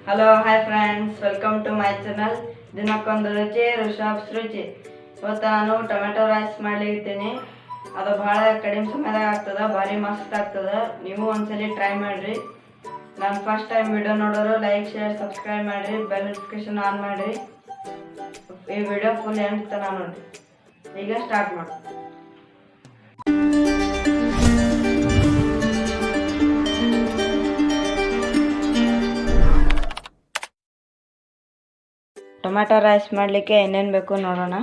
Hello hi friends, welcome to my channel. ದಿನಕ್ಕೊಂದು ರುಚಿ ಋಷಭ್ಸ್ ರುಚಿ. ಇವತ್ತು ನಾನು ಟೊಮೆಟೊ ರೈಸ್ ಮಾಡ್ಲಿದ್ದೀನಿ. ಅದು ಭಾಳ ಕಡಿಮೆ ಸಮಯದಾಗ ಆಗ್ತದೆ, ಭಾರಿ ಮಸ್ತ್ ಆಗ್ತದೆ. ನೀವು ಒಂದ್ಸಲಿ ಟ್ರೈ ಮಾಡಿರಿ. ನಾನು ಫಸ್ಟ್ ಟೈಮ್ ವಿಡಿಯೋ ನೋಡೋರು ಲೈಕ್ ಶೇರ್ ಸಬ್ಸ್ಕ್ರೈಬ್ ಮಾಡಿರಿ, ಬೆಲ್ ನೋಟಿಫಿಕೇಶನ್ ಆನ್ ಮಾಡಿರಿ. ಈ ವಿಡಿಯೋ ಫುಲ್ ಎಂಡ್ ತನಕ ನೋಡಿ. ಈಗ ಸ್ಟಾರ್ಟ್ ಮಾಡಿ. ಟೊಮ್ಯಾಟೊ ರೈಸ್ ಮಾಡಲಿಕ್ಕೆ ಏನೇನು ಬೇಕು ನೋಡೋಣ.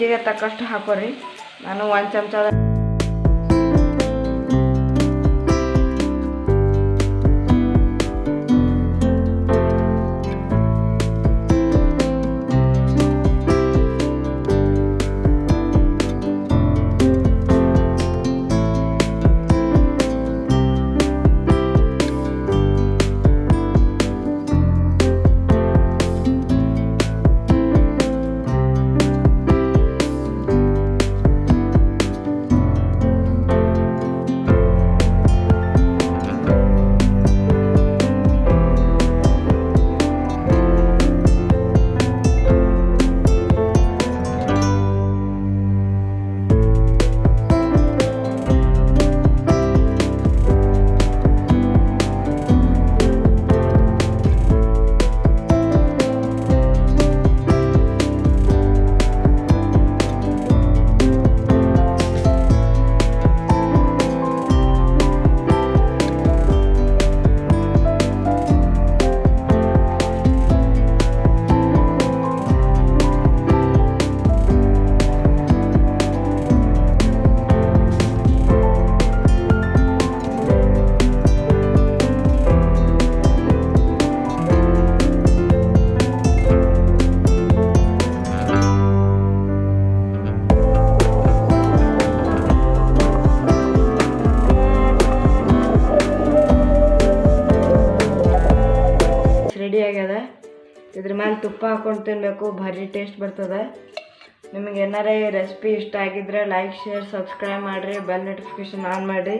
ರುಚಿಗೆ ತಕ್ಕಷ್ಟು ಹಾಕೋರಿ. ನಾನು 1 ಚಮಚ ರೆಡಿ ಆಗ್ಯದ. ಇದ್ರ ಮೇಲೆ ತುಪ್ಪ ಹಾಕೊಂಡು ತಿನ್ನಬೇಕು, ಭಾರಿ ಟೇಸ್ಟ್ ಬರ್ತದೆ. ನಿಮಗೆ ಏನಾರೇ ರೆಸಿಪಿ ಇಷ್ಟ ಆಗಿದ್ರೆ ಲೈಕ್ ಶೇರ್ ಸಬ್ಸ್ಕ್ರೈಬ್ ಮಾಡಿರಿ, ಬೆಲ್ ನೋಟಿಫಿಕೇಶನ್ ಆನ್ ಮಾಡಿರಿ.